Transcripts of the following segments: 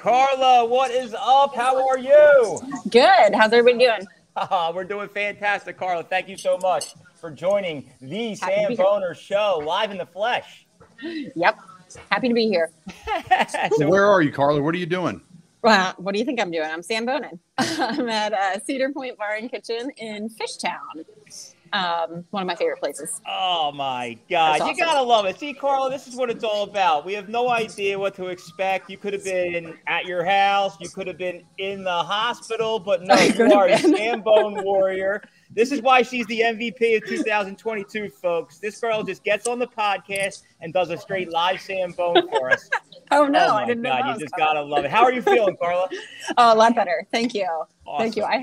Carla, what is up? How are you? Good. How's everybody doing? We're doing fantastic, Carla. Thank you so much for joining the Samboner show live in the flesh. Yep. Happy to be here. So where are you, Carla? What are you doing? Well, what do you think I'm doing? I'm Samboning. I'm at Cedar Point Bar and Kitchen in Fishtown. One of my favorite places. Oh, my God. Awesome. You got to love it. See, Carla, this is what it's all about. We have no idea what to expect. You could have been at your house. You could have been in the hospital. But no, you are a Sambone warrior. This is why she's the MVP of 2022, folks. This girl just gets on the podcast and does a straight live Sambone for us. Oh, no. Oh, I didn't know. God, you just got to love it. How are you feeling, Carla? Oh, a lot better. Thank you. Awesome. Thank you. I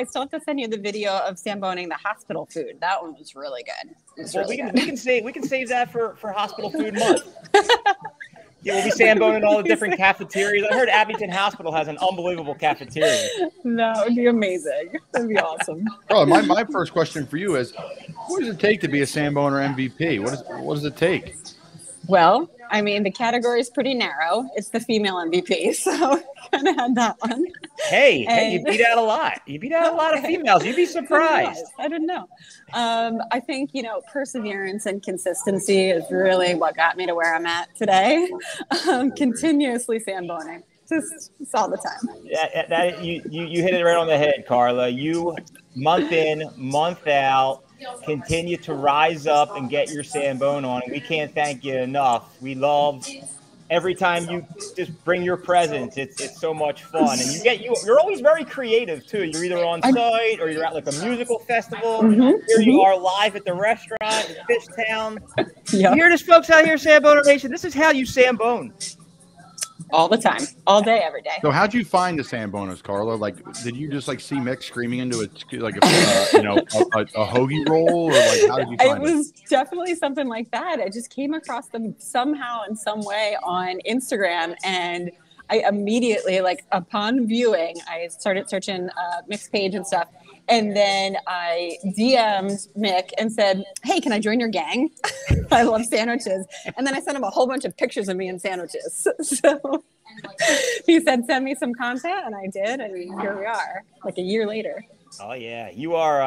still have to send you the video of Samboning the hospital food. That one was really good. We can save that for hospital food month. Yeah, we'll be Samboning all the different cafeterias. I heard Abington Hospital has an unbelievable cafeteria. That would be amazing. That'd be awesome. Oh, my first question for you is, what does it take to be a Samboner MVP? What does it take? Well, I mean, the category is pretty narrow. It's the female MVP, so kind of had that one. Hey, you beat out a lot. You beat out a lot of females. You'd be surprised. I didn't know. I think, perseverance and consistency is really what got me to where I'm at today. Continuously Samboning, just all the time. Yeah, you hit it right on the head, Carla. You, month in, month out, continue to rise up and get your Sambone on. And we can't thank you enough. We love every time you just bring your presence. It's so much fun. And you're always very creative too. You're either on site or you're at like a musical festival. Here you are live at the restaurant in Fishtown. Yep. You hear this, folks out here, Samboner Nation? This is how you Sambone. All the time, all day, every day. So how'd you find the Samboners, Carla? Like, did you just see Mick screaming into a hoagie roll, or how did you find it? It was definitely something like that. I just came across them somehow in some way on Instagram, and I immediately, upon viewing, I started searching Mick's page and stuff. And then I DM'd Mick and said, hey, can I join your gang? I love sandwiches. And then I sent him a whole bunch of pictures of me in sandwiches. So he said, send me some content. And I did. And here we are, a year later. Oh, yeah. You are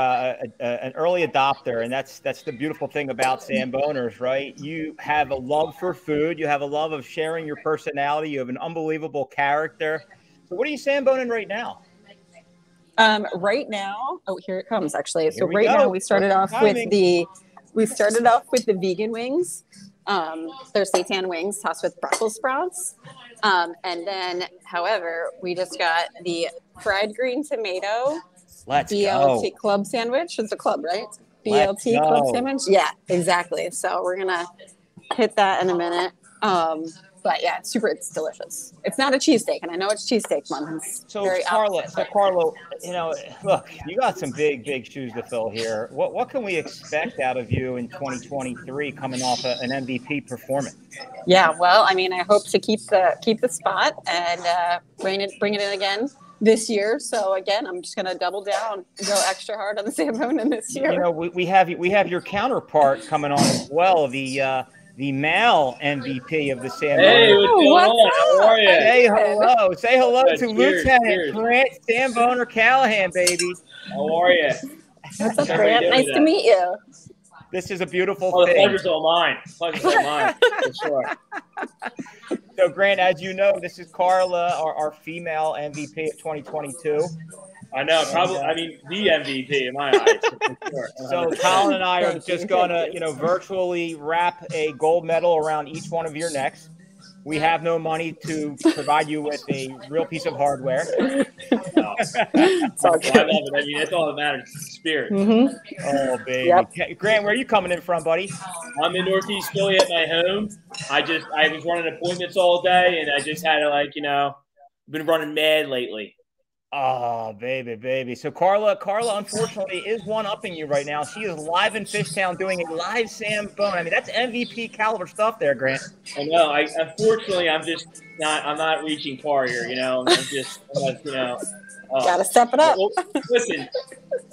an early adopter. And that's the beautiful thing about Samboners, right? You have a love for food. You have a love of sharing your personality. You have an unbelievable character. So what are you Samboning right now? Right now, here it comes actually. So right now we started off with the vegan wings. They're seitan wings tossed with Brussels sprouts. And then, however, we just got the fried green tomato BLT club sandwich. It's a club, right? BLT club sandwich. Yeah, exactly. So we're gonna hit that in a minute. But yeah, it's delicious. It's not a cheesesteak, and I know it's cheesesteak month. So Carla, look, you got some big shoes to fill here. What can we expect out of you in 2023 coming off an MVP performance? Yeah, well, I mean, I hope to keep the spot and bring it in again this year. So again, I'm just gonna double down, go extra hard on the Sambone this year. We have your counterpart coming on as well. The male MVP of the Sambone. Hey, what's going on? How are you? Say hello to Lieutenant Grant Samboner Callahan, baby. How are you? What's up, Grant? Nice to meet you. This is a beautiful thing. The pleasure's all mine. For sure. So, Grant, as you know, this is Carla, our female MVP of 2022. I know, probably. The MVP in my eyes. For sure. So Colin and I are just gonna, virtually wrap a gold medal around each one of your necks. We have no money to provide you with a real piece of hardware. No. I love it. That's all that matters. Spirit. Mm-hmm. Oh, baby. Yep. Grant, where are you coming in from, buddy? I'm in Northeast Philly at my home. I was running appointments all day, and I just had to, been running mad lately. Oh, baby. So Carla, unfortunately, is one-upping you right now. She is live in Fishtown doing a live Sambone. I mean, that's MVP caliber stuff there, Grant. I know. Unfortunately, I'm not reaching par here, I'm just, Gotta step it up. Well, listen,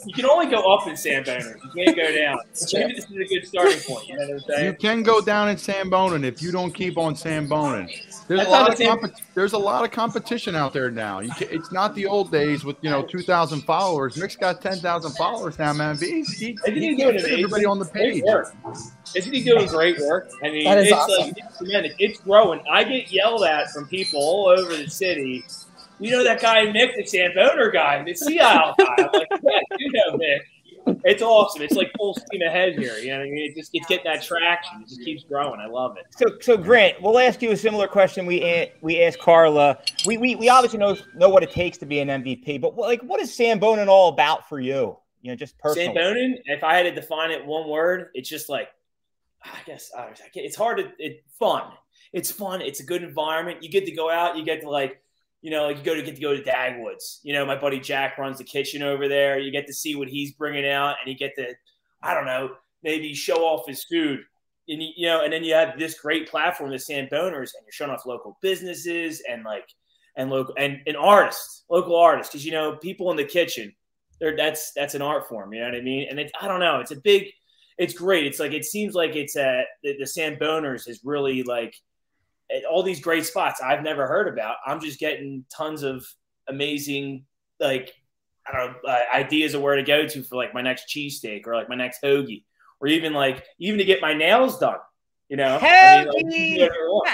you can only go up in Samboner. You can't go down. Maybe this is a good starting point. You know what I'm saying? You can go down in Samboner if you don't keep on Samboner. There's a lot of competition out there now. It's not the old days with 2,000 followers. Mick's got 10,000 followers now, man. He doing everybody on the page. Isn't he doing great work? I mean, it's awesome. It's tremendous. It's growing. I get yelled at from people all over the city. You know that guy Mick, the Samboner guy, the Sea Isle guy. I'm like, yeah, you know Mick. It's awesome. It's like full steam ahead here. You know what I mean? It's getting that traction. It just keeps growing. I love it. So Grant, we'll ask you a similar question we asked Carla. We obviously know what it takes to be an MVP, but what is Samboner all about for you? Just personally. Samboner, if I had to define it one word, it's just like, it's hard to. It's fun. It's fun. It's a good environment. You get to go out. You get to you get to go to Dagwoods. My buddy Jack runs the kitchen over there. You get to see what he's bringing out, and you get to, I don't know, maybe show off his food. And and then you have this great platform, the Samboners, and you're showing off local businesses and local artists, local artists, because people in the kitchen, that's an art form. You know what I mean? And I don't know, it's great. It's it seems like it's the Samboners is really all these great spots I've never heard about. I'm just getting tons of amazing, ideas of where to go to for my next cheesesteak or my next hoagie, or even to get my nails done. Hoagie!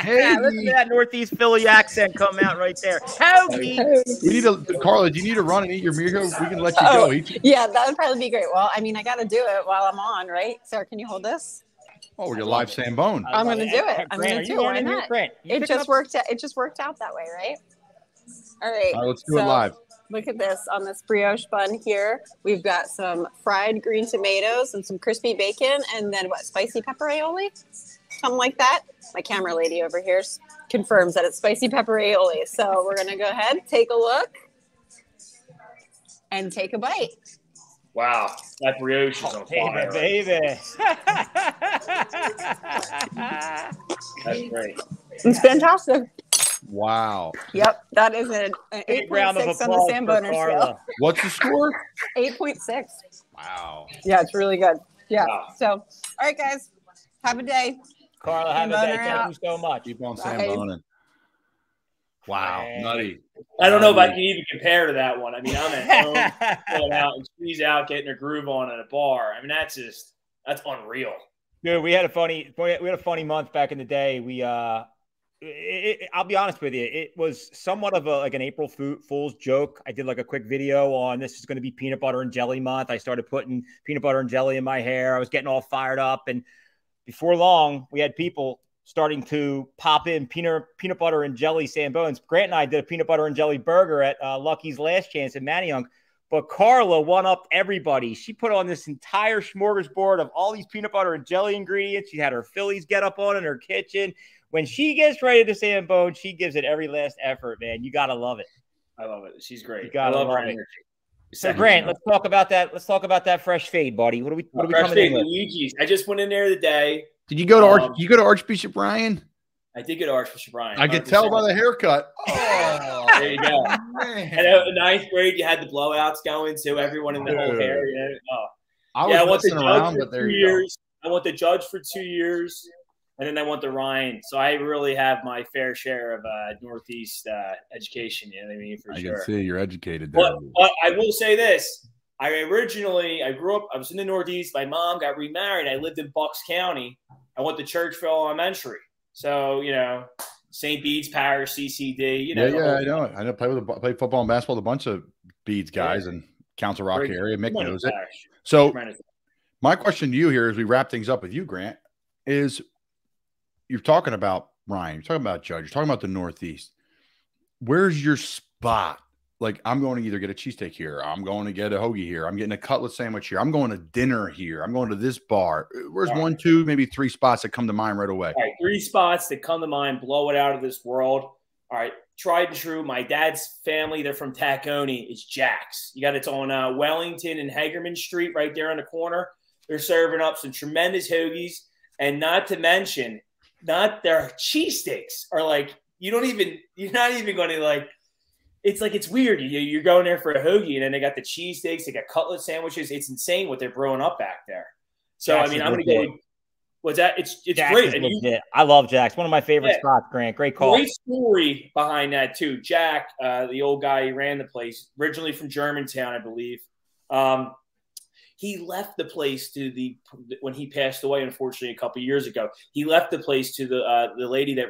Listen to that Northeast Philly accent come out right there. Hoagie! Carla, do you need to run and eat your meal? We can let you go. Yeah, that would probably be great. Well, I got to do it while I'm on, right? Sarah, can you hold this? Oh, we're your live Sambone. I'm going to do it. I'm going to do it. Why not? It just worked out that way, right? All right. Let's do it live. Look at this on this brioche bun here. We've got some fried green tomatoes and some crispy bacon, and then spicy pepper aioli? Something like that. My camera lady over here confirms that it's spicy pepper aioli. So we're going to go ahead, take a look, and take a bite. Wow, that brioche is on fire. Baby. That's great. It's fantastic. Wow. Yep, that is an 8.6 on the Samboner scale. What's the score? 8.6. Wow. Yeah, it's really good. Yeah. Wow. So, all right, guys, have a day. Carla, have a day. Thank you so much. Keep on Samboning. Wow, nutty. I don't know if I can even compare to that one. I'm at home, going out and she's out getting her groove on at a bar. That's unreal. Dude, we had a funny month back in the day. I'll be honest with you, it was somewhat of an April Fool's joke. I did a quick video on this is going to be peanut butter and jelly month. I started putting peanut butter and jelly in my hair. I was getting all fired up, and before long, we had people starting to pop in peanut butter and jelly Sambones. Grant and I did a peanut butter and jelly burger at Lucky's Last Chance in Manayunk, but Carla won up everybody. She put on this entire smorgasbord of all these peanut butter and jelly ingredients. She had her Phillies get up on in her kitchen. When she gets ready to Sambone, she gives it every last effort, man. You got to love it. I love it. She's great. You got to love her energy. So, Second Grant, let's talk about that. Let's talk about that fresh fade, buddy. What are we coming in with? Luigi's. I just went in there today. Did you go to Archbishop Ryan? I did go to Archbishop Ryan. I could tell by the haircut. Oh, there you go. And in ninth grade, you had the blowouts going too. Everyone in the whole area. I went the around, but there you go. I went the judge for 2 years, and then I went to Ryan. So I really have my fair share of Northeast education. You know what I mean? For sure. I can see you're educated there. But I will say this. I grew up, I was in the Northeast. My mom got remarried. I lived in Bucks County. I went to Churchville Elementary. So, St. Bede's Parish, CCD. I know. I know. Play football and basketball with a bunch of Bede's guys in Council Rock area. Mick knows it. So, my question to you here as we wrap things up with you, Grant, is you're talking about Ryan. You're talking about Judge. You're talking about the Northeast. Where's your spot? I'm going to either get a cheesesteak here. I'm going to get a hoagie here. I'm getting a cutlet sandwich here. I'm going to dinner here. I'm going to this bar. Where's one, two, maybe three spots that come to mind right away? All right, 3 spots that come to mind, blow it out of this world. All right, tried and true. My dad's family, they're from Tacony. It's Jack's. It's on Wellington and Hagerman Street right there on the corner. They're serving up some tremendous hoagies. And not to mention, their cheesesteaks are you're not even going to it's like, it's weird. You're going there for a hoagie, and then they got the cheesesteaks, they got cutlet sandwiches. It's insane what they're brewing up back there. So, Jack's I mean, I'm going to go. What's that? It's Jack's great. And I love Jack's. One of my favorite spots, Grant. Great call. Great story behind that, too. Jack, the old guy who ran the place, originally from Germantown, I believe. He left the place when he passed away, unfortunately, a couple of years ago. He left the place to the lady that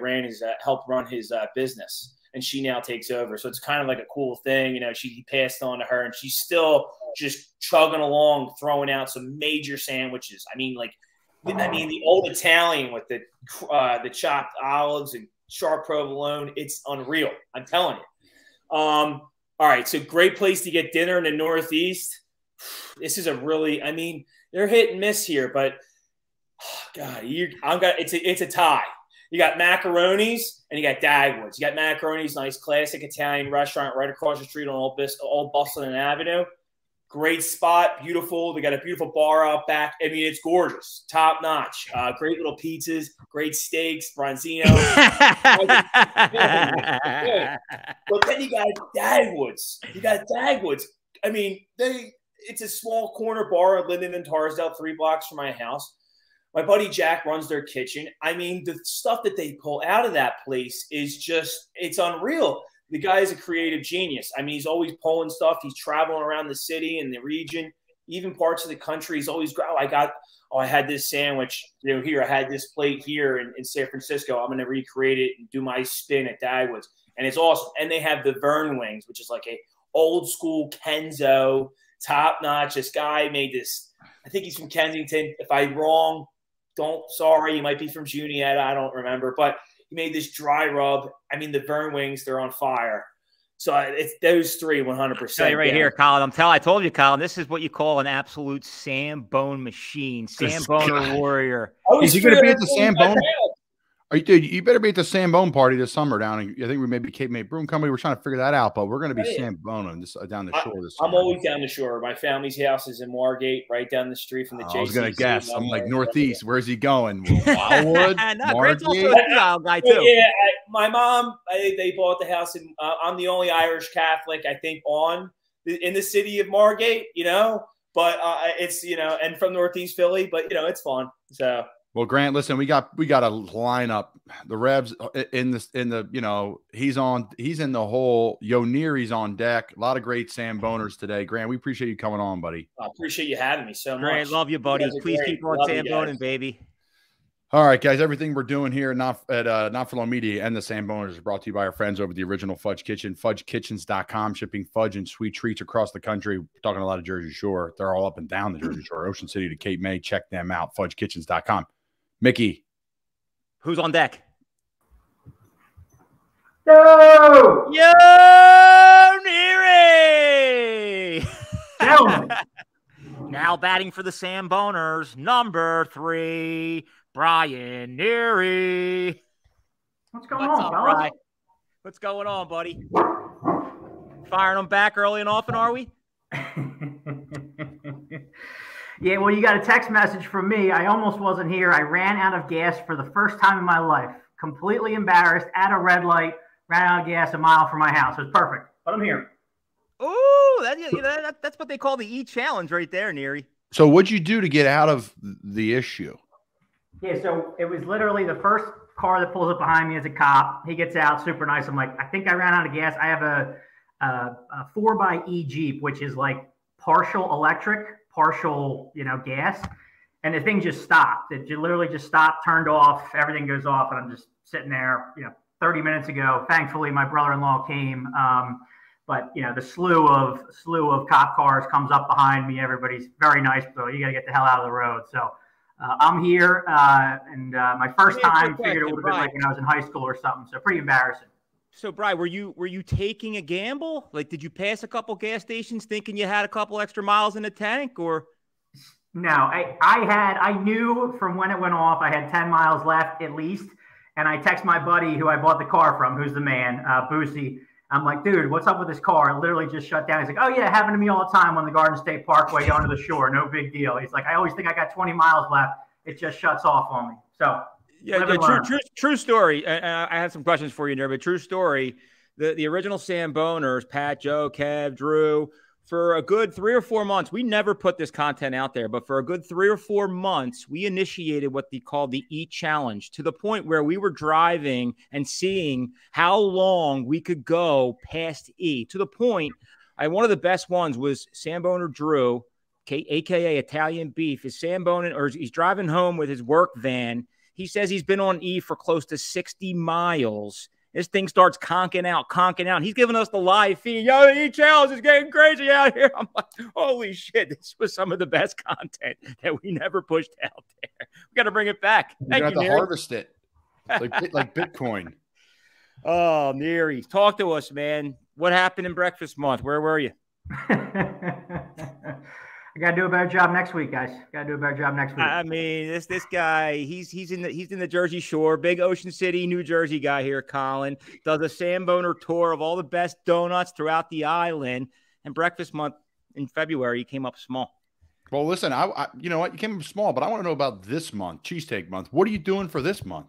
helped run his business, and she now takes over. So it's kind of like a cool thing. You know, he passed on to her, and she's still just chugging along, throwing out some major sandwiches. I mean, the old Italian with the chopped olives and sharp provolone. It's unreal. I'm telling you. All right, so great place to get dinner in the Northeast. This is I mean, they're hit and miss here, but God, it's a tie. You got Macaroni's and you got Dagwood's. You got Macaroni's, nice classic Italian restaurant right across the street on Old Bustling Avenue. Great spot, beautiful. They got a beautiful bar out back. I mean, it's gorgeous, top notch. Great little pizzas, great steaks, bronzino. But then you got Dagwood's. I mean, it's a small corner bar at Linden and Tarsdale, 3 blocks from my house. My buddy Jack runs their kitchen. I mean, the stuff that they pull out of that place is it's unreal. The guy is a creative genius. I mean, he's always pulling stuff. He's traveling around the city and the region, even parts of the country. He's always, I had this sandwich, here. I had this plate here in San Francisco. I'm going to recreate it and do my spin at Dagwood's. And it's awesome. And they have the Vern wings, which is like a old school Kenzo, top notch. This guy made this. I think he's from Kensington. If I'm wrong, sorry. He might be from Juniata. I don't remember. But he made this dry rub. I mean, the Vern wings, they're on fire. So it's those 3, 100%. Right here, Colin. I told you, Colin, this is what you call an absolute Sambone machine. Samboner warrior. Is he going to be at the Sambone? Dude, you better be at the Sambone party this summer down in, I think we may be Cape May Brewing Company. We're trying to figure that out, but we're going to be Sambone down the shore this summer. I'm always down the shore. My family's house is in Margate, right down the street from the JCC. I was going to guess. I'm like, Northeast. Where's he going? Wildwood? Margate? Also a guy too. Yeah, my mom, they bought the house, and I'm the only Irish Catholic, I think, in the city of Margate, but it's, and from Northeast Philly, but, it's fun. So. Well, Grant, listen, we got a lineup. The Revs in the he's in the hole. Neary's on deck. A lot of great Samboners today. Grant, we appreciate you coming on, buddy. I appreciate you having me so much. Grant, love you, buddy. Please keep on Samboning, baby. All right, guys. Everything we're doing here Not For Long Media and the Samboners is brought to you by our friends over at the Original Fudge Kitchen, fudgekitchens.com, shipping fudge and sweet treats across the country. We're talking a lot of Jersey Shore. They're all up and down the Jersey Shore, Ocean City to Cape May. Check them out, fudgekitchens.com. Mickey, who's on deck? Yo, Neary! Gentlemen. Now batting for the Samboners, number 3, Brian Neary. What's going on, fellas? What's going on, buddy? Firing them back early and often, are we? Yeah, well, you got a text message from me. I almost wasn't here. I ran out of gas for the first time in my life. Completely embarrassed, at a red light, ran out of gas a mile from my house. It was perfect, but I'm here. Ooh, that's what they call the E-challenge right there, Neary. So what'd you do to get out of the issue? Yeah, so it was literally the first car that pulls up behind me is a cop. He gets out, super nice. I'm like, I think I ran out of gas. I have a 4xe Jeep, which is like partial electric, partial, gas. And the thing just stopped. It literally just stopped, turned off, everything goes off. And I'm just sitting there, 30 minutes ago. Thankfully, my brother-in-law came. But, the slew of cop cars comes up behind me. Everybody's very nice. So you got to get the hell out of the road. So I'm here. And my first time, figured it would have been like when I was in high school or something. So pretty embarrassing. So, Brian, were you taking a gamble? Like, did you pass a couple gas stations thinking you had a couple extra miles in the tank, or? No, I knew from when it went off, I had 10 miles left at least. And I text my buddy who I bought the car from, who's the man, Boosie. I'm like, dude, what's up with this car? It literally just shut down. He's like, oh, yeah, it happened to me all the time on the Garden State Parkway going to the shore. No big deal. He's like, I always think I got 20 miles left. It just shuts off on me. So. Yeah, true story. I had some questions for you there, but true story. the original Samboners, Pat, Joe, Kev, Drew, for a good 3 or 4 months, we never put this content out there, but for a good 3 or 4 months, we initiated what they called the Eat Challenge, to the point where we were driving and seeing how long we could go past E. To the point, one of the best ones was Samboner Drew, aka Italian Beef, is Samboner, or he's driving home with his work van. He says he's been on E for close to 60 miles. This thing starts conking out. He's giving us the live feed. Yo, the E-Challenge is getting crazy out here. I'm like, holy shit, this was some of the best content that we never pushed out there. We got to bring it back. You got to harvest it. Like Bitcoin. Oh, Neary, talk to us, man. What happened in breakfast month? Where were you? I got to do a better job next week, guys. Got to do a better job next week. I mean, this guy, he's in the Jersey Shore, big Ocean City, New Jersey guy here, Colin. Does a Samboner tour of all the best donuts throughout the island. And breakfast month in February, he came up small. Well, listen, I you know what? You came up small, but I want to know about this month, cheesesteak month. What are you doing for this month?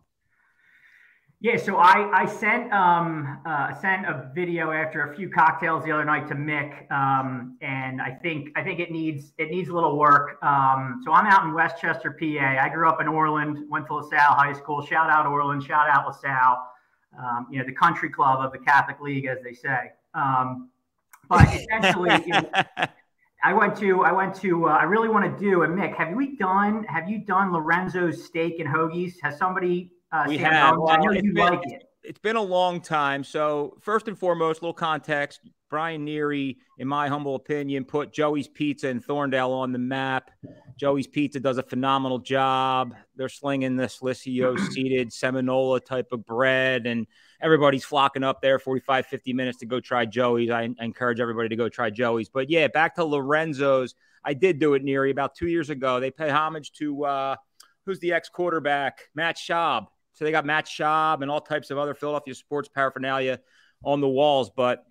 Yeah, so I sent a video after a few cocktails the other night to Mick, and I think it needs a little work. So I'm out in Westchester, PA. I grew up in Orland, went to LaSalle High School. Shout out Orland, shout out LaSalle. The country club of the Catholic League, as they say. But essentially, I really want to do. And Mick, have you done Lorenzo's Steak and Hoagies? Has somebody? We have. Well, I know you like it. It's been a long time. So first and foremost, a little context. Brian Neary, in my humble opinion, put Joey's Pizza in Thorndale on the map. Joey's Pizza does a phenomenal job. They're slinging the Slicio seeded Seminola type of bread, and everybody's flocking up there 45, 50 minutes to go try Joey's. I encourage everybody to go try Joey's. But yeah, back to Lorenzo's. I did do it, Neary, about 2 years ago. They pay homage to who's the ex-quarterback? Matt Schaub. So they got Matt Schaub and all types of other Philadelphia sports paraphernalia on the walls, but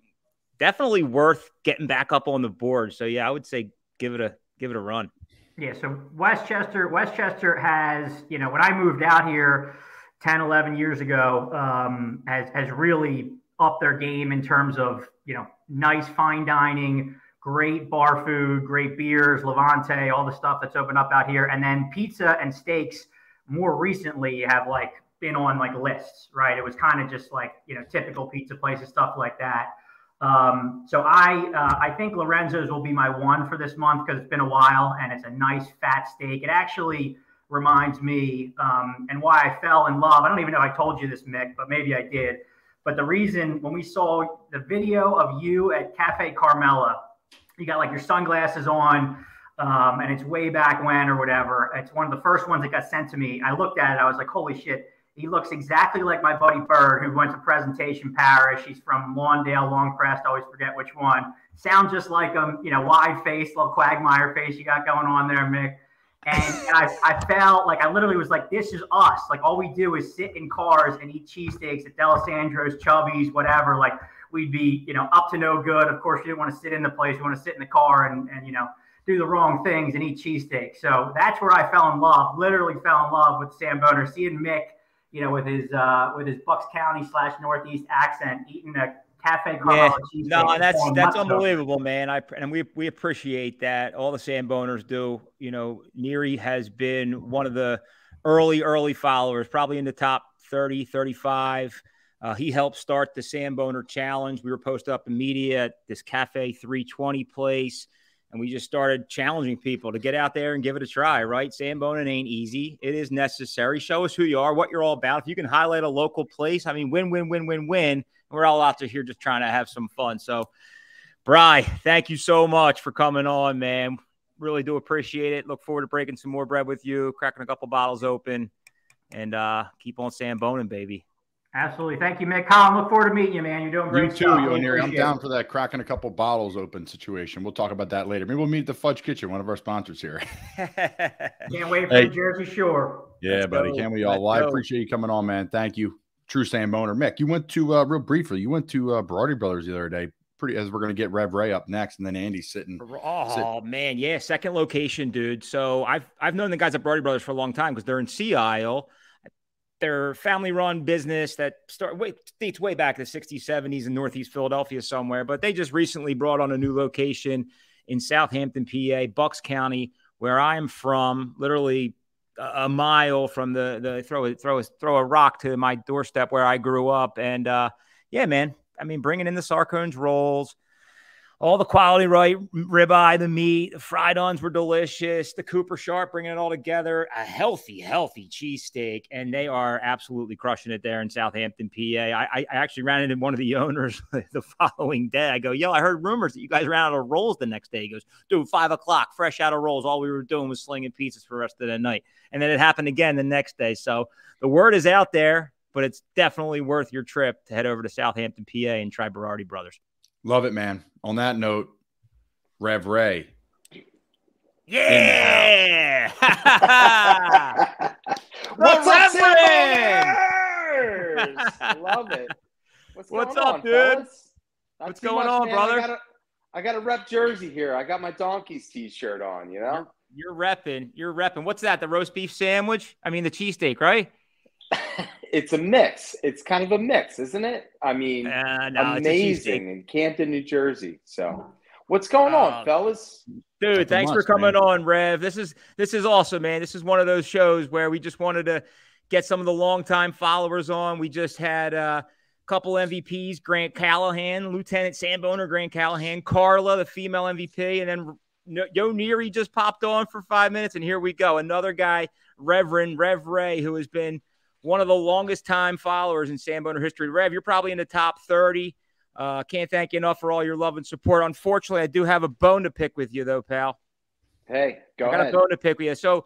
definitely worth getting back up on the board. So yeah, I would say give it a run. Yeah. So Westchester has, when I moved out here 10, 11 years ago, has really upped their game in terms of, nice fine dining, great bar food, great beers, Levante, all the stuff that's opened up out here. And then pizza and steaks more recently have been on lists, right? It was kind of just typical pizza places, stuff like that. So I think Lorenzo's will be my one for this month because it's been a while and it's a nice fat steak. It actually reminds me and why I fell in love. I don't even know if I told you this, Mick, but maybe I did. But the reason when we saw the video of you at Cafe Carmela, you got your sunglasses on, and it's way back when or whatever. It's one of the first ones that got sent to me. I looked at it. I was like, holy shit. He looks exactly like my buddy Bird, who went to Presentation Parish. He's from Lawndale, Longcrest. I always forget which one. Sounds just like him, wide face, little Quagmire face you got going on there, Mick. And I felt I literally was like, this is us. All we do is sit in cars and eat cheesesteaks at D'Alessandro's, Chubby's, whatever. We'd be, up to no good. Of course, you didn't want to sit in the place. You want to sit in the car and do the wrong things and eat cheesesteaks. So that's where I fell in love, literally fell in love with Samboner, seeing Mick, with his Bucks County / Northeast accent, eating a Cafe Carmela cheesesteak. No, that's unbelievable, man. We appreciate that. All the Samboners do. Neary has been one of the early followers, probably in the top 30, 35. He helped start the Samboner Challenge. We were posted up in media at this Cafe 320 place. And we just started challenging people to get out there and give it a try, right? Samboning ain't easy. It is necessary. Show us who you are, what you're all about. If you can highlight a local place, win. We're all out here just trying to have some fun. So, Bri, thank you so much for coming on, man. Really do appreciate it. Look forward to breaking some more bread with you, cracking a couple bottles open, and keep on Samboning, baby. Absolutely. Thank you, Mick. Colin, look forward to meeting you, man. You're doing great. You too, Neary. I'm down for that cracking a couple bottles open situation. We'll talk about that later. Maybe we'll meet at the Fudge Kitchen, one of our sponsors here. Can't wait for the Jersey Shore. Yeah, Let's buddy. Go. Can't we all? Well, I appreciate you coming on, man. Thank you. True Samboner. Mick, you went to, real briefly, you went to Brody Brothers the other day. As we're going to get Rev Ray up next, and then Andy's sitting. Man. Yeah. Second location, dude. So I've known the guys at Brody Brothers for a long time because they're in Sea Isle. their family-run business that dates way back to the 60s, 70s in Northeast Philadelphia somewhere. But they just recently brought on a new location in Southampton, PA, Bucks County, where I am from, literally a mile from the throw a rock to my doorstep where I grew up. And yeah, man, I mean, bringing in the Sarcones rolls, all the quality, right? Ribeye, the meat, the fried ons were delicious. The Cooper Sharp, bringing it all together. A healthy cheesesteak. And they are absolutely crushing it there in Southampton, PA. I actually ran into one of the owners the following day. I go, yo, I heard rumors that you guys ran out of rolls the next day. He goes, dude, 5 o'clock, fresh out of rolls. All we were doing was slinging pizzas for the rest of the night. And then it happened again the next day. So the word is out there, but it's definitely worth your trip to head over to Southampton, PA and try Berardi Brothers. Love it, man. On that note, Rev Ray. Yeah. What's up, Samboner? Love it. What's up, dude? What's going on, brother? I got a rep jersey here. I got my Donkeys t-shirt on, you know? You're repping. What's that? The roast beef sandwich? I mean, the cheesesteak, right? It's a mix. It's kind of a mix, isn't it? I mean, no, amazing in Camden, New Jersey. So what's going on, fellas? Dude, thanks for coming on, Rev. This is awesome, man. This is one of those shows where we just wanted to get some of the longtime followers on. We just had a couple MVPs, Grant Callahan, Lieutenant Samboner, Grant Callahan, Carla, the female MVP, and then Neary just popped on for 5 minutes, and here we go. Another guy, Rev Ray, who has been one of the longest time followers in Samboner history. Rev, you're probably in the top 30. Can't thank you enough for all your love and support. Unfortunately, I do have a bone to pick with you, though, pal. Hey, go ahead. I got a bone to pick with you. So,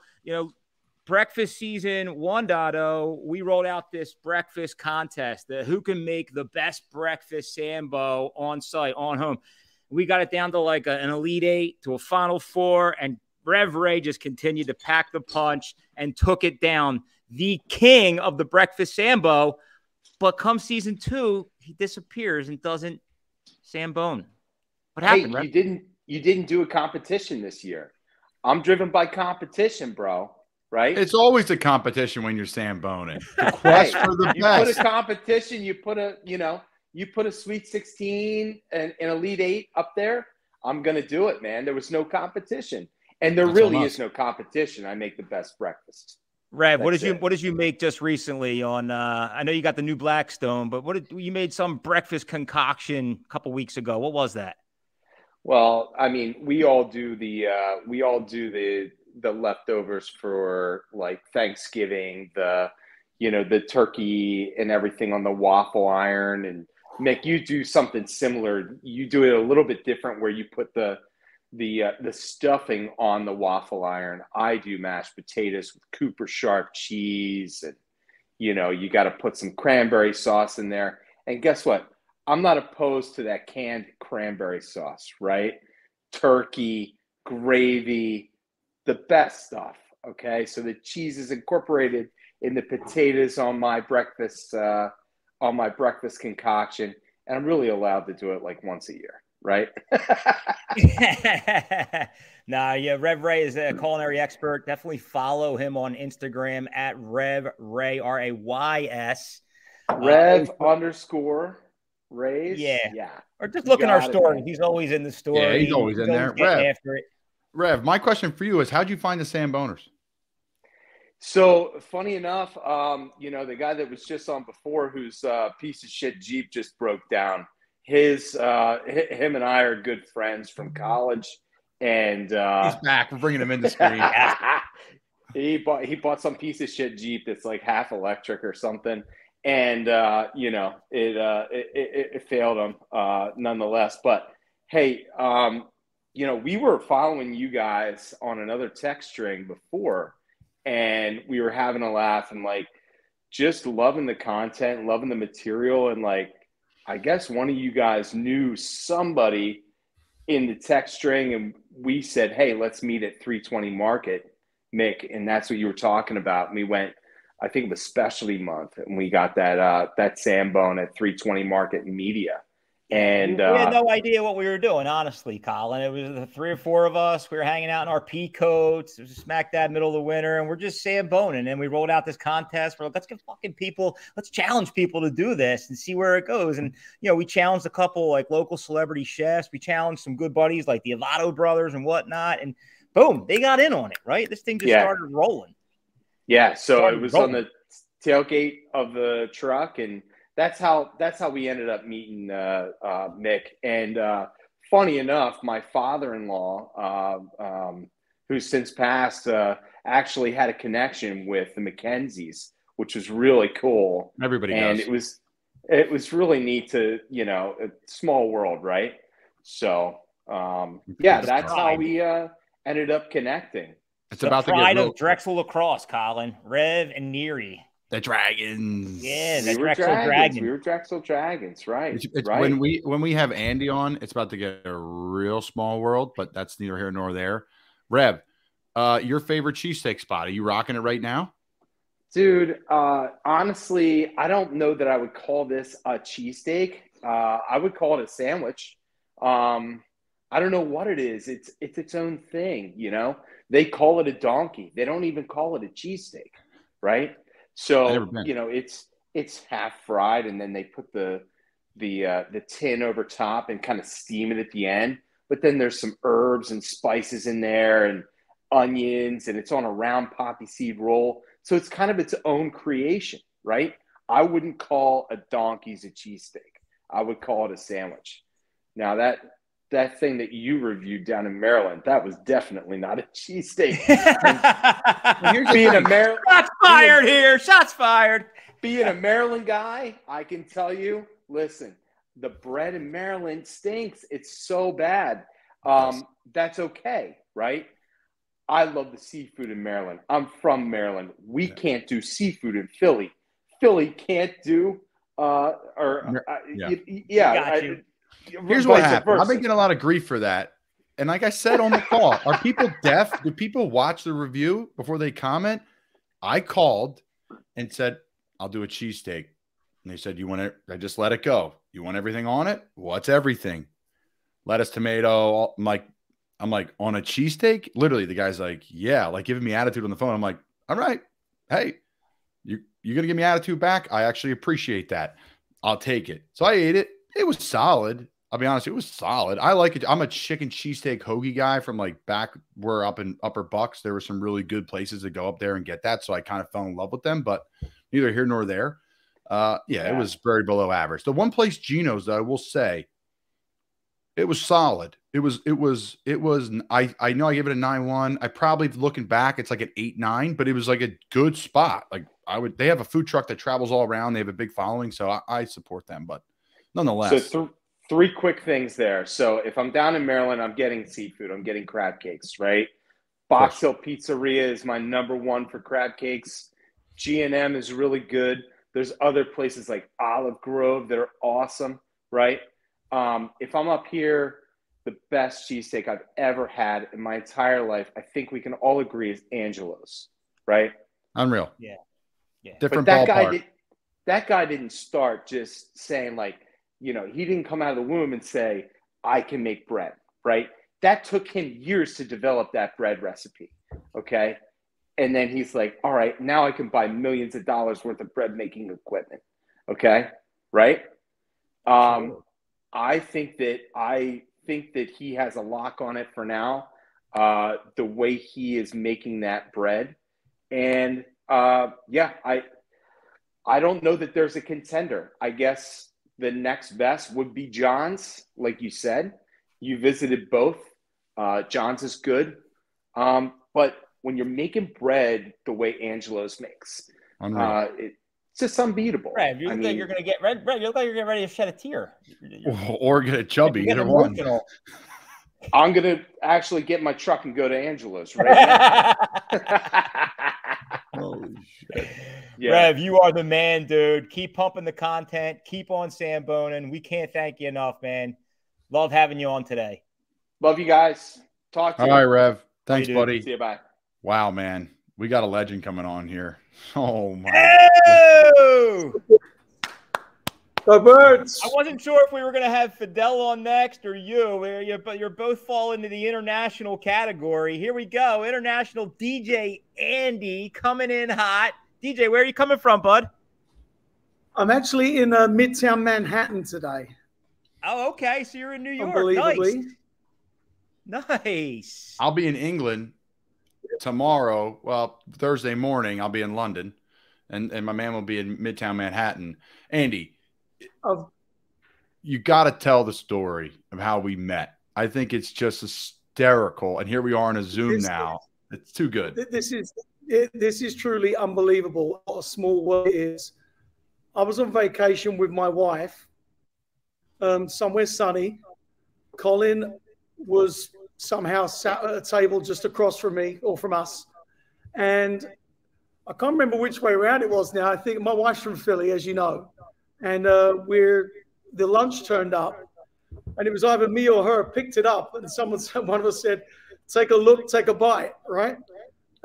breakfast season 1.0, we rolled out this breakfast contest, who can make the best breakfast Sambo on site, on home. We got it down to like an Elite 8 to a Final 4, and Rev Ray just continued to pack the punch and took it down. The king of the breakfast Sambo, but come season 2, he disappears and doesn't Sambone. What happened, Rev? You didn't do a competition this year. I'm driven by competition, bro. Right? It's always a competition when you're Samboning. The quest for the best. You put a competition. You put a Sweet 16 and an Elite 8 up there. I'm gonna do it, man. There was no competition, and there really is no competition. I make the best breakfast. Rev, what did you make just recently on? I know you got the new Blackstone, but you made some breakfast concoction a couple weeks ago? What was that? Well, I mean, we all do the leftovers for like Thanksgiving, the turkey and everything on the waffle iron. And Mick, you do something similar. You do it a little bit different where you put the stuffing on the waffle iron. I do mashed potatoes with Cooper Sharp cheese, and you got to put some cranberry sauce in there. And guess what? I'm not opposed to that canned cranberry sauce, right? Turkey, gravy, the best stuff. Okay, so the cheese is incorporated in the potatoes on my breakfast concoction, and I'm really allowed to do it like once a year. Right? Rev Ray is a culinary expert. Definitely follow him on Instagram at Rev Ray, Rays. Rev_Rays. Yeah. Or just look in our store. He's always in the store. Yeah, he's always in there. After it. Rev, my question for you is, how'd you find the Samboners? So funny enough, the guy that was just on before, whose piece of shit Jeep just broke down. Him and I are good friends from college, and he's back. We're bringing him in the screen. He bought some piece of shit Jeep that's like half electric or something, and it failed him nonetheless. But hey, we were following you guys on another text string before, and we were having a laugh and like just loving the content, loving the material, and like, I guess one of you guys knew somebody in the text string, and we said, hey, let's meet at 320 Market, Mick. And that's what you were talking about. And we went, I think it was specialty month, and we got that Sambone at 320 Market Media. And we had no idea what we were doing, honestly, Colin. It was the 3 or 4 of us. We were hanging out in our pea coats. It was smack dab middle of the winter, and we're just Samboning. And we rolled out this contest. We're like, let's get fucking people, let's challenge people to do this and see where it goes. And, you know, we challenged a couple like local celebrity chefs. We challenged some good buddies like the Avato brothers and whatnot. And boom, they got in on it, right? This thing just started rolling. Yeah, so it was on the tailgate of the truck, and that's how we ended up meeting Mick. And funny enough, my father-in-law, who's since passed, actually had a connection with the Mackenzies, which was really cool. Everybody and does. It was really neat to, you know, a small world, right? So that's how we ended up connecting. It's about the pride of Drexel lacrosse, Colin, Rev and Neary. The Dragons. Yeah, the Drexel Dragons. We were Drexel Dragons, right? It's right. When we have Andy on, it's about to get a real small world, but that's neither here nor there. Rev, your favorite cheesesteak spot? Are you rocking it right now? Dude, honestly, I don't know that I would call this a cheesesteak. I would call it a sandwich. I don't know what it is. It's its own thing, you know? They call it a donkey. They don't even call it a cheesesteak, right? So, you know, it's half fried, and then they put the tin over top and kind of steam it at the end. But then there's some herbs and spices in there and onions, and it's on a round poppy seed roll. So it's kind of its own creation, right? I wouldn't call a donkey's a cheesesteak. I would call it a sandwich. Now that thing that you reviewed down in Maryland, that was definitely not a cheesesteak. Shots fired here. Shots fired. Being a Maryland guy, I can tell you, listen, the bread in Maryland stinks. It's so bad. That's okay, right? I love the seafood in Maryland. I'm from Maryland. We can't do seafood in Philly. Philly can't do Here's what happened. I've been getting a lot of grief for that. And like I said on the call, are people deaf? Do people watch the review before they comment? I called and said, I'll do a cheesesteak. And they said, you want it? I just let it go. You want everything on it? What's everything? Lettuce, tomato. I'm like, on a cheesesteak? Literally, the guy's like, yeah, like giving me attitude on the phone. I'm like, all right. Hey, you're going to give me attitude back? I actually appreciate that. I'll take it. So I ate it. It was solid. I'll be honest, it was solid. I like it. I'm a chicken cheesesteak hoagie guy from like back where up in Upper Bucks. There were some really good places to go up there and get that. So I kind of fell in love with them, but neither here nor there. It was very below average. The one place, Gino's, though, I will say, it was solid. I know I gave it a 9.1. I probably, looking back, it's like an 8.9, but it was like a good spot. Like they have a food truck that travels all around. They have a big following. So I support them, but nonetheless. So three quick things there. So if I'm down in Maryland, I'm getting seafood. I'm getting crab cakes, right? Box Hill Pizzeria is my #1 for crab cakes. G&M is really good. There's other places like Olive Grove that are awesome, right? If I'm up here, the best cheesesteak I've ever had in my entire life, I think we can all agree, is Angelo's, right? Unreal. Yeah. Different but ballpark. That guy didn't start just saying like, you know, he didn't come out of the womb and say, I can make bread, right? That took him years to develop that bread recipe, okay? And then he's like, all right, now I can buy millions of dollars worth of bread making equipment, okay? Right? I think that he has a lock on it for now, the way he is making that bread. And I don't know that there's a contender. I guess the next best would be John's, like you said. You visited both. John's is good. But when you're making bread the way Angelo's makes, it's just unbeatable. Brad, you look like you're going to get red. Brad, you look like you're getting ready to shed a tear. Or get a chubby, either one. I'm going to actually get my truck and go to Angelo's right now. Holy shit. Yeah. Rev, you are the man, dude. Keep pumping the content. Keep on Samboning. We can't thank you enough, man. Love having you on today. Love you guys. Talk to you. All right, Rev. Thanks, buddy. See you. Bye. Wow, man. We got a legend coming on here. Oh, my. Oh! The birds. I wasn't sure if we were going to have Fidel on next or you, but you're both fall into the international category. Here we go. International DJ Andy coming in hot. DJ, where are you coming from, bud? I'm actually in Midtown Manhattan today. Oh, okay. So you're in New York. Unbelievably. Nice. I'll be in England tomorrow. Well, Thursday morning, I'll be in London, and my man will be in Midtown Manhattan. Andy, you got to tell the story of how we met. I think it's just hysterical. And here we are on a Zoom now. It's too good. This is truly unbelievable. What a small world it is. I was on vacation with my wife, somewhere sunny. Colin was somehow sat at a table just across from me or from us. And I can't remember which way around it was now. I think my wife's from Philly, as you know. And the lunch turned up. And it was either me or her picked it up. And one of us said, take a look, take a bite, right?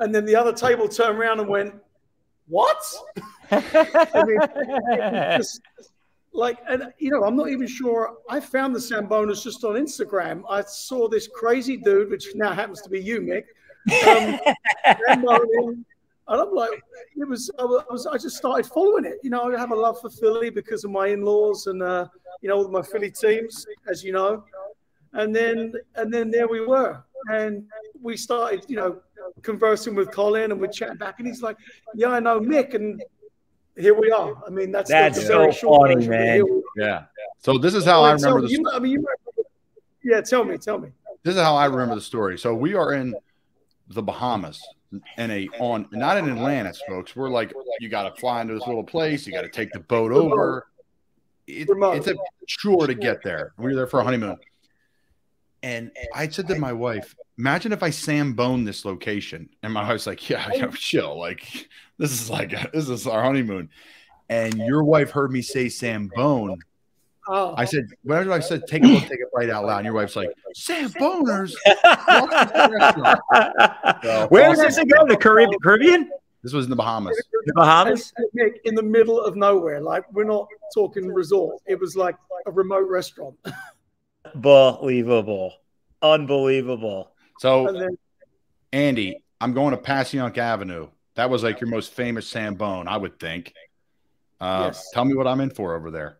And then the other table turned around and went, what? I mean, just, like, and I'm not even sure. I found the Samboners just on Instagram. I saw this crazy dude, which now happens to be you, Mick. And I'm like, I just started following it. I have a love for Philly because of my in-laws and with my Philly teams, as you know. And then there we were, and we started, conversing with Colin, and we're chatting back, and he's like, "Yeah, I know Mick," and here we are. I mean, that's so funny, man. Yeah. So this is how I remember the story. Yeah, tell me. This is how I remember the story. So we are in the Bahamas, not in Atlantis, folks. We're like, you got to fly into this little place. You got to take the boat over. It's a chore to get there. We were there for a honeymoon. And I said to my wife, imagine if I Sambone this location. And my wife's like, yeah, chill. Like, this is our honeymoon. And your wife heard me say Sambone. Oh. I said, whenever I said, take a look, take it right out loud. And your wife's like, Samboners. So, where was this again? The Caribbean? This was in the Bahamas. The Bahamas? In the middle of nowhere. Like, we're not talking resort. It was like a remote restaurant. Unbelievable. So, Andy, I'm going to Passyunk Avenue. That was like your most famous Sambone, I would think. Yes. Tell me what I'm in for over there.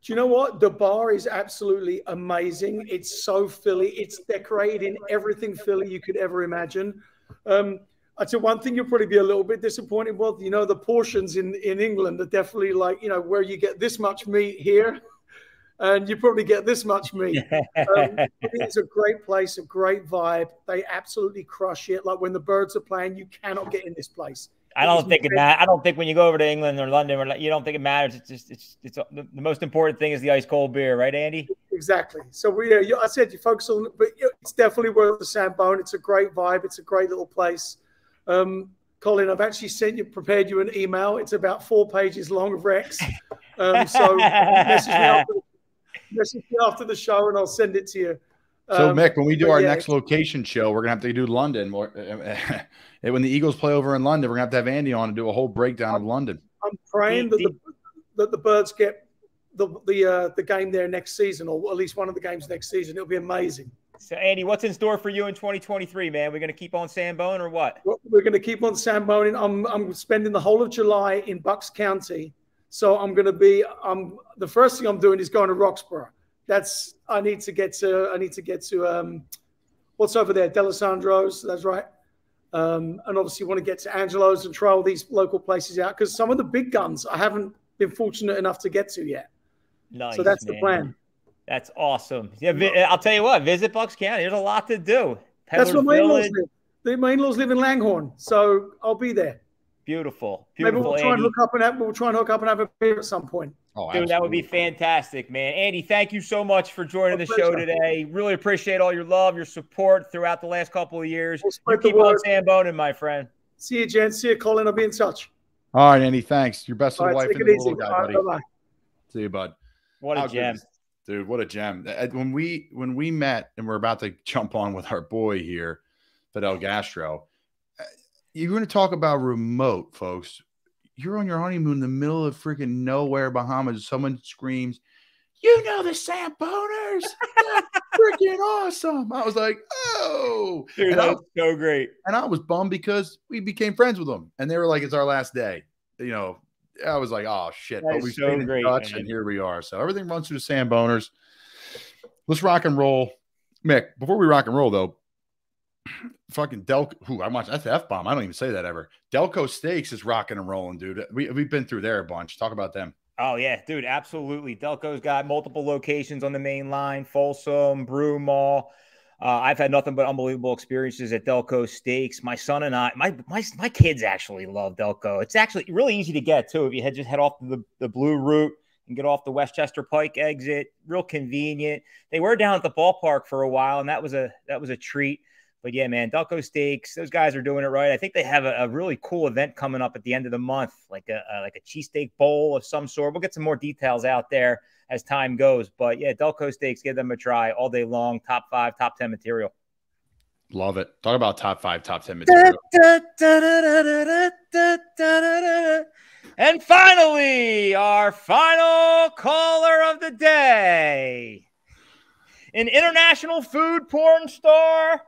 Do you know what? The bar is absolutely amazing. It's so Philly. It's decorated in everything Philly you could ever imagine. I'd say one thing you'll probably be a little bit disappointed with, the portions in England are definitely like, where you get this much meat here. And you probably get this much meat. It's a great place, a great vibe. They absolutely crush it. Like when the Birds are playing, you cannot get in this place. I don't think when you go over to England or London, you don't think it matters. It's the most important thing is the ice cold beer, right, Andy? Exactly. So I said you focus on, but it's definitely worth the Sambone. It's a great vibe. It's a great little place. Colin, I've actually prepared you an email. It's about 4 pages long of Rex. So message me after the show and I'll send it to you. So, Mick, when we do our next location show, we're going to have to do London. When the Eagles play over in London, we're going to have Andy on and do a whole breakdown of London. I'm praying that the Birds get the game there next season, or at least one of the games next season. It'll be amazing. So, Andy, what's in store for you in 2023, man? We're going to keep on Sambone or what? We're going to keep on Samboning. I'm spending the whole of July in Bucks County. So I'm going to be the first thing I'm doing is going to Roxborough. I need to get to what's over there, D'Alessandro's. That's right. And obviously want to get to Angelo's and try all these local places out because some of the big guns I haven't been fortunate enough to get to yet. Nice. So that's the plan. That's awesome. Yeah, I'll tell you what. Visit Bucks County. There's a lot to do. That's where my in-laws live. My in-laws live in Langhorne, so I'll be there. Beautiful. Maybe we'll try and hook up and have a beer at some point. Oh, dude, that would be fantastic, man. Andy, thank you so much for joining the show today. Really appreciate all your love, your support throughout the last couple of years. You keep on Samboning, my friend. See you, Jen. See you, Colin. I'll be in touch. All right, Andy. Thanks. Your best to the wife and the little guy, buddy. Bye-bye. See you, bud. What a gem. Dude, what a gem. When we met and we're about to jump on with our boy here, Fidel Gastro, you're going to talk about remote, folks. you're on your honeymoon in the middle of freaking nowhere, Bahamas. Someone screams, "You know the Samboners? That's freaking awesome!" I was like, "Oh, dude, that was so great." And I was bummed because we became friends with them, and they were like, "It's our last day." You know, I was like, "Oh shit!" But we stayed in touch, and here we are. So everything runs through the Samboners. Let's rock and roll, Mick. Before we rock and roll, though, fucking Delco. I'm watching. That's the F-bomb. I don't even say that ever. Delco Steaks is rocking and rolling, dude. We've been through there a bunch. Talk about them. Oh, yeah, dude, absolutely. Delco's got multiple locations on the main line, Folsom, Brew Mall. I've had nothing but unbelievable experiences at Delco Steaks. My son and I, my kids actually love Delco. It's actually really easy to get, too. If you just head off the Blue Route and get off the Westchester Pike exit, real convenient. They were down at the ballpark for a while, and that was a treat. But yeah, man, Delco Steaks, those guys are doing it right. I think they have a really cool event coming up at the end of the month, like a cheesesteak bowl of some sort. We'll get some more details out there as time goes. But yeah, Delco Steaks, give them a try all day long. Top 5, top 10 material. Love it. Talk about top 5, top 10 material. And finally, our final caller of the day, an international food porn star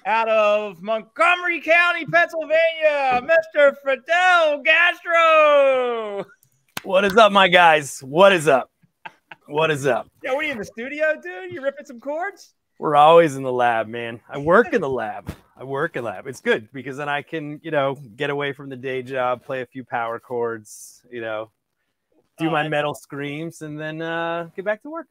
out of Montgomery County, Pennsylvania, Mr. Fidel Gastro. What is up, my guys? What is up? What is up? Yeah, what are you in the studio, dude? You ripping some chords? We're always in the lab, man. I work in the lab. It's good because then I can, get away from the day job, play a few power chords, do my metal screams, and then get back to work.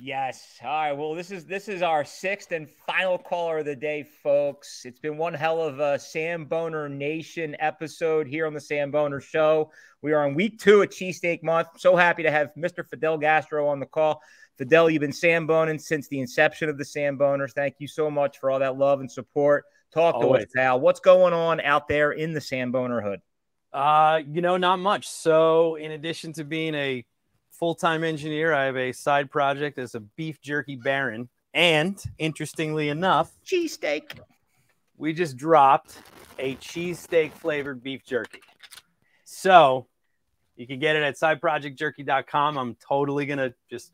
Yes. All right. Well, this is our 6th and final caller of the day, folks. It's been one hell of a Samboner Nation episode here on the Samboner Show. We are on week 2 of Cheesesteak Month. So happy to have Mr. Fidel Gastro on the call. Fidel, you've been Samboning since the inception of the Samboners. Thank you so much for all that love and support. Talk to us, pal. What's going on out there in the Samboner hood? Not much. So in addition to being a full-time engineer, I have a side project as a beef jerky baron. And interestingly enough, cheesesteak. We just dropped a cheesesteak flavored beef jerky. So you can get it at sideprojectjerky.com. I'm totally going to just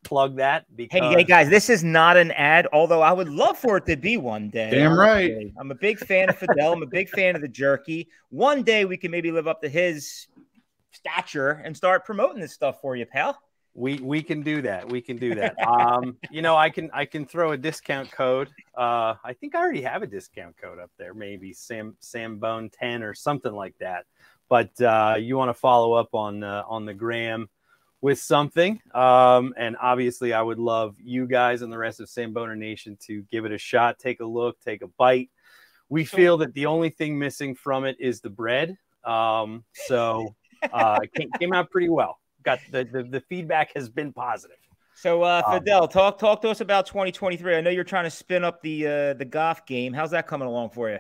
plug that. Because hey, guys, this is not an ad, although I would love for it to be one day. Damn right. I'm a big fan of Fidel. I'm a big fan of the jerky. One day we can maybe live up to his stature and start promoting this stuff for you, pal. We can do that. We can do that. I can throw a discount code. I think I already have a discount code up there, maybe Sambone 10 or something like that. But you want to follow up on the gram with something. And obviously I would love you guys and the rest of Samboner Nation to give it a shot, take a look, take a bite. We feel that the only thing missing from it is the bread. So it came out pretty well. Got the feedback has been positive. So Fidel, talk to us about 2023. I know you're trying to spin up the golf game. How's that coming along for you?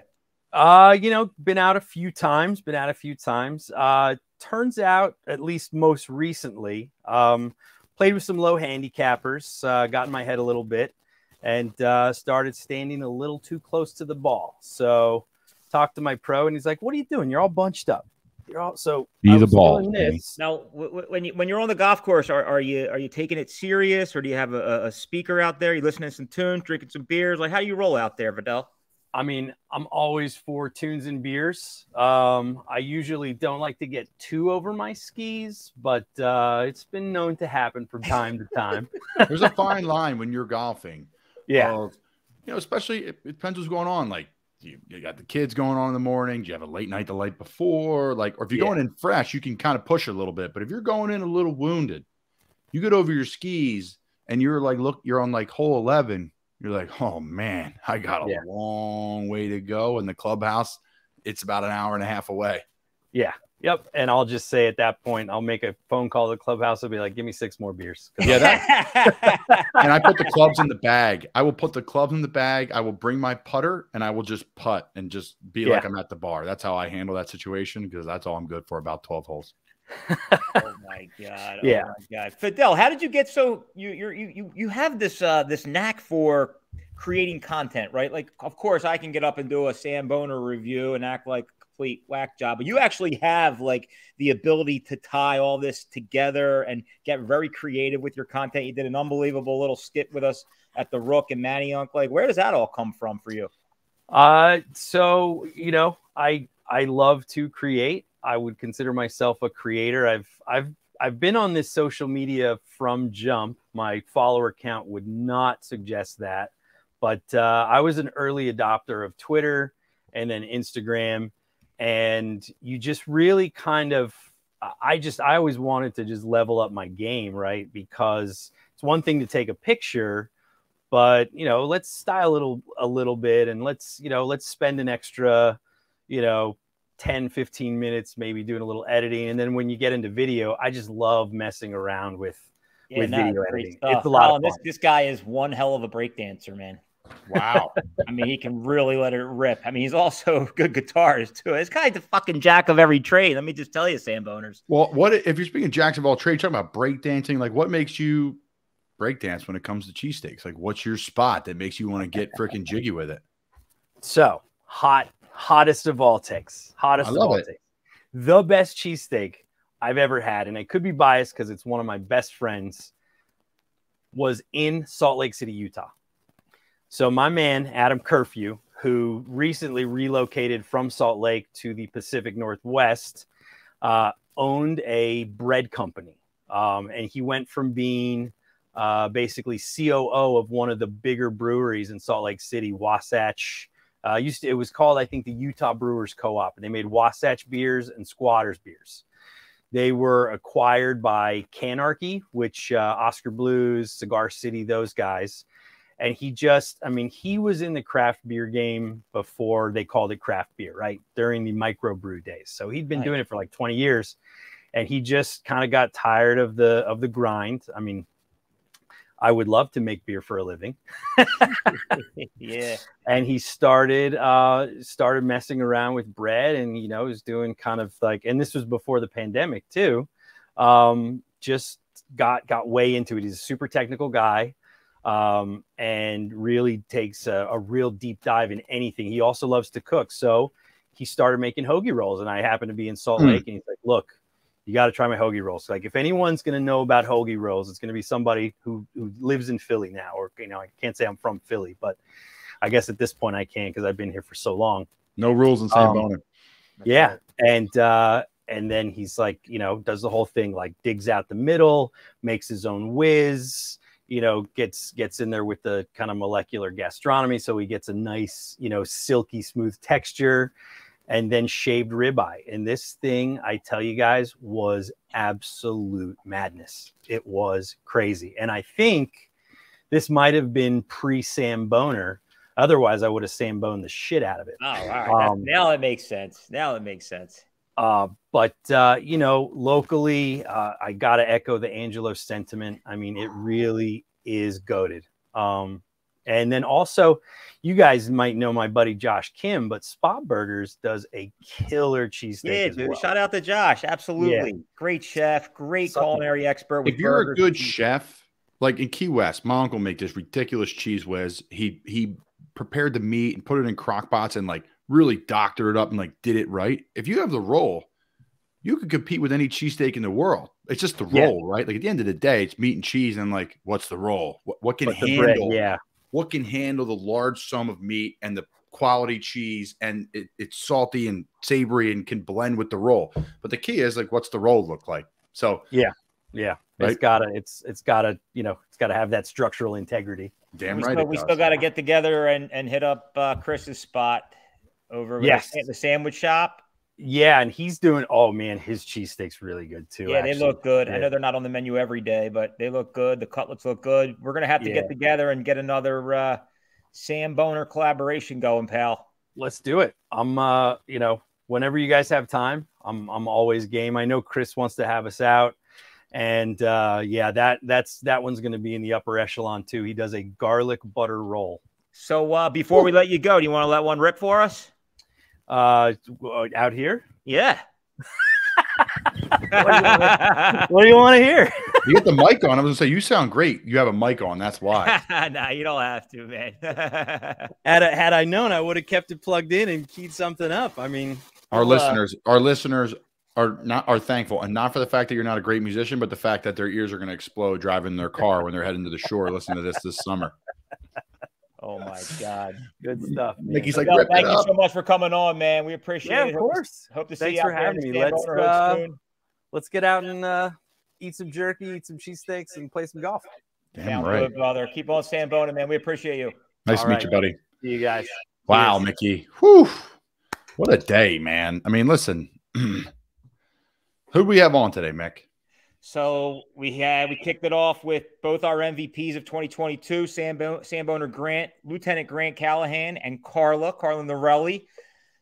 Been out a few times. Turns out, at least most recently, played with some low handicappers, got in my head a little bit, and started standing a little too close to the ball. So talked to my pro, and he's like, "What are you doing? You're all bunched up." Be the ball. Now, when you're on the golf course, are you taking it serious, or do you have a speaker out there? You listening to some tunes, drinking some beers? Like, how do you roll out there, Fidel? I mean, I'm always for tunes and beers. I usually don't like to get too over my skis, but it's been known to happen from time to time. There's a fine line when you're golfing. Yeah. Especially it depends what's going on. Like, you got the kids going on in the morning. Do you have a late night the night before? Like, or if you're going in fresh, you can kind of push a little bit. But if you're going in a little wounded, you get over your skis and you're like, look, you're on like hole 11. You're like, oh man, I got a long way to go. And the clubhouse, it's about an hour and a half away. Yeah. Yep. And I'll just say at that point, I'll make a phone call to the clubhouse. I'll be like, give me 6 more beers. Yeah. And I put the clubs in the bag. I will put the clubs in the bag. I will bring my putter and I will just putt and just be like I'm at the bar. That's how I handle that situation because that's all I'm good for, about 12 holes. Oh my God. Oh my God. Fidel, how did you get so you have this knack for creating content, right? Like, of course I can get up and do a Samboner review and act like complete whack job. But you actually have like the ability to tie all this together and get very creative with your content. You did an unbelievable little skit with us at the Rook and Manny Uncle. Like, where does that all come from for you? So, you know, I love to create. I would consider myself a creator. I've been on this social media from jump. My follower count would not suggest that, but I was an early adopter of Twitter and then Instagram, and you just really kind of, I always wanted to just level up my game, right? Because it's one thing to take a picture, but, you know, let's style a little bit, and let's spend an extra, 10-15 minutes maybe doing a little editing. And then when you get into video, I just love messing around with video editing. It's a lot of fun. This guy is one hell of a breakdancer, man. Wow. I mean, he can really let it rip. I mean, he's also a good guitarist too. This guy's the fucking jack of every trade. Let me just tell you, Samboners. Well, what if you're speaking jacks of all trades, talking about breakdancing, like what makes you breakdance when it comes to cheesesteaks? Like what's your spot that makes you want to get freaking jiggy with it? So hottest of all takes. Hottest of all takes. The best cheesesteak I've ever had, and I could be biased because it's one of my best friends, was in Salt Lake City, Utah. So my man, Adam Curfew, who recently relocated from Salt Lake to the Pacific Northwest, owned a bread company. And he went from being basically COO of one of the bigger breweries in Salt Lake City, Wasatch. It was called, I think, the Utah Brewers Co-op, and they made Wasatch beers and Squatters beers. They were acquired by Canarchy, which Oscar Blues, Cigar City, those guys. And he was in the craft beer game before they called it craft beer, right? During the microbrew days. So he'd been doing it for like 20 years, and he just kind of got tired of the grind. I mean, I would love to make beer for a living. Yeah. And he started messing around with bread, and, was doing kind of like, and this was before the pandemic too. Just got way into it. He's a super technical guy. And really takes a real deep dive in anything. He also loves to cook. So he started making hoagie rolls, and I happened to be in Salt Lake, and he's like, look, you got to try my hoagie rolls. Like, if anyone's going to know about hoagie rolls, it's going to be somebody who lives in Philly now, or, I can't say I'm from Philly, but I guess at this point I can, because I've been here for so long. No rules in Samboner. Yeah. And then he's like, does the whole thing, like digs out the middle, makes his own whiz, gets in there with the kind of molecular gastronomy. So he gets a nice, silky smooth texture, and then shaved ribeye. And this thing, I tell you guys, was absolute madness. It was crazy. And I think this might have been pre-Samboner. Otherwise, I would have Samboned the shit out of it. Oh, all right. Now it makes sense. But locally, I got to echo the Angelo sentiment. I mean, it really is goated. And then also, you guys might know my buddy Josh Kim, but Spot Burgers does a killer cheesesteak. Yeah, dude. Well. Shout out to Josh. Absolutely. Yeah. Great chef, great culinary expert. If you're a good chef, like in Key West, my uncle made this ridiculous cheese whiz. He prepared the meat and put it in crock pots and like really doctored it up and like did it right. If you have the roll, you could compete with any cheesesteak in the world. It's just the roll, right? Like at the end of the day, it's meat and cheese, and like, what's the roll? What can handle? What can handle the large sum of meat and the quality cheese, and it's salty and savory and can blend with the roll. But the key is like, what's the roll look like? So yeah, right? It's gotta have that structural integrity. Damn right. We still got to get together and hit up Chris's spot over the sandwich shop. Yeah, and he's doing. Oh man, his cheesesteak's really good too. Yeah, actually. They look good. Yeah. I know they're not on the menu every day, but they look good. The cutlets look good. We're gonna have to get together and get another Samboner collaboration going, pal. Let's do it. I'm whenever you guys have time, I'm always game. I know Chris wants to have us out, and that one's gonna be in the upper echelon too. He does a garlic butter roll. So before we let you go, do you want to let one rip for us? Out here? Yeah. What do you want to hear? You get the mic on. I was gonna say, you sound great. You have a mic on. That's why. Nah, you don't have to, man. Had I known, I would have kept it plugged in and keyed something up. I mean, Our listeners are thankful, and not for the fact that you're not a great musician, but the fact that their ears are going to explode driving their car when they're heading to the shore listening to this summer. Oh my God. Good stuff. Man. Mickey's like, thank you so much for coming on, man. We appreciate it. Yeah, of course. Hope to see Thanks you for out there having me. Let's get out and eat some jerky, eat some cheesesteaks, and play some golf. Damn right, good, brother. Keep on Samboner, man. We appreciate you. Nice to meet you, buddy. See you guys. Wow, cheers. Mickey. Whew. What a day, man. I mean, listen. Who do we have on today, Mick? So we kicked it off with both our MVPs of 2022, Samboner Grant, Lieutenant Grant Callahan, and Carla Norelli.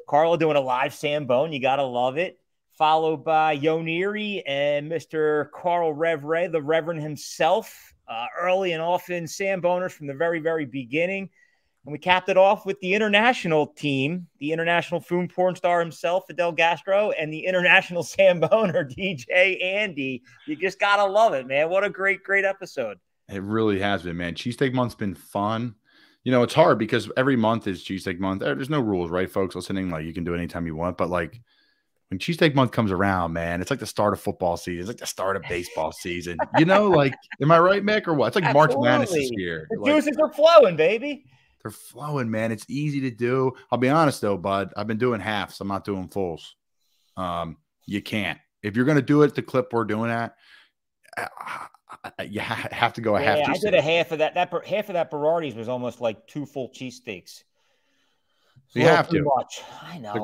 Carla doing a live Sambone. You got to love it. Followed by Neary and Mr. Carl Rev Ray, the Reverend himself, early and often Samboners from the very, very beginning. And we capped it off with the international team, the international food porn star himself, Fidel Gastro, and the international Samboner, DJ Andy. You just got to love it, man. What a great, great episode. It really has been, man. Cheesesteak Month's been fun. You know, it's hard because every month is Cheesesteak Month. There's no rules, right, folks? Listening, like, you can do it anytime you want. But, like, when Cheesesteak Month comes around, man, it's like the start of football season. It's like the start of baseball season. You know, like, am I right, Mick, or what? It's like March Madness this year. The juices are flowing, baby. They're flowing, man. It's easy to do. I'll be honest, though, bud. I've been doing halves. I'm not doing fulls. You can't. If you're going to do it, the clip we're doing at, you have to go a half. Yeah, I did a half of that. Half of that Berardi's was almost like 2 full cheesesteaks. You have to. Much. I know.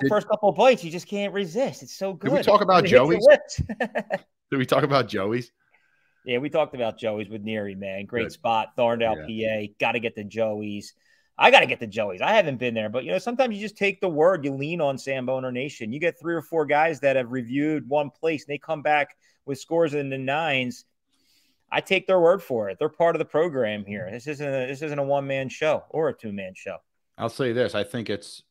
First couple of bites, you just can't resist. It's so good. Did we talk about Joey's? Did we talk about Joey's? Yeah, we talked about Joey's with Neary, man. Great spot, Thorndale, PA. Got to get the Joey's. I got to get the Joey's. I haven't been there, but, you know, sometimes you just take the word. You lean on Samboner Nation. You get 3 or 4 guys that have reviewed one place, and they come back with scores in the 9s. I take their word for it. They're part of the program here. This isn't a one-man show or a 2-man show. I'll say this. I think it's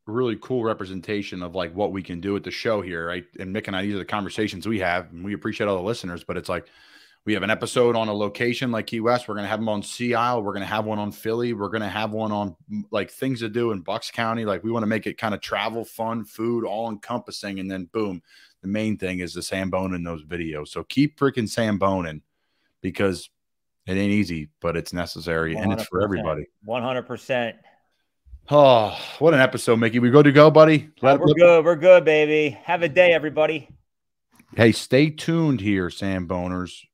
a really cool representation of, like, what we can do at the show here, right? And Mick and I, these are the conversations we have, and we appreciate all the listeners, but it's like we have an episode on a location like Key West. We're going to have them on Sea Isle. We're going to have one on Philly. We're going to have one on, like, things to do in Bucks County. Like, we want to make it kind of travel, fun, food, all encompassing. And then boom, the main thing is the Sambone in those videos. So keep freaking Samboning, because it ain't easy, but it's necessary, and it's for everybody. 100%. Oh, what an episode, Mickey. We good to go, buddy? We're good. We're good, baby. Have a day, everybody. Hey, stay tuned here, Samboners.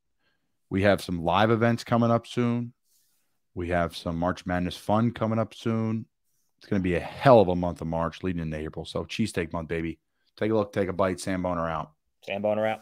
We have some live events coming up soon. We have some March Madness fun coming up soon. It's going to be a hell of a month of March leading into April. So Cheesesteak Month, baby. Take a look, take a bite. Samboner out. Samboner out.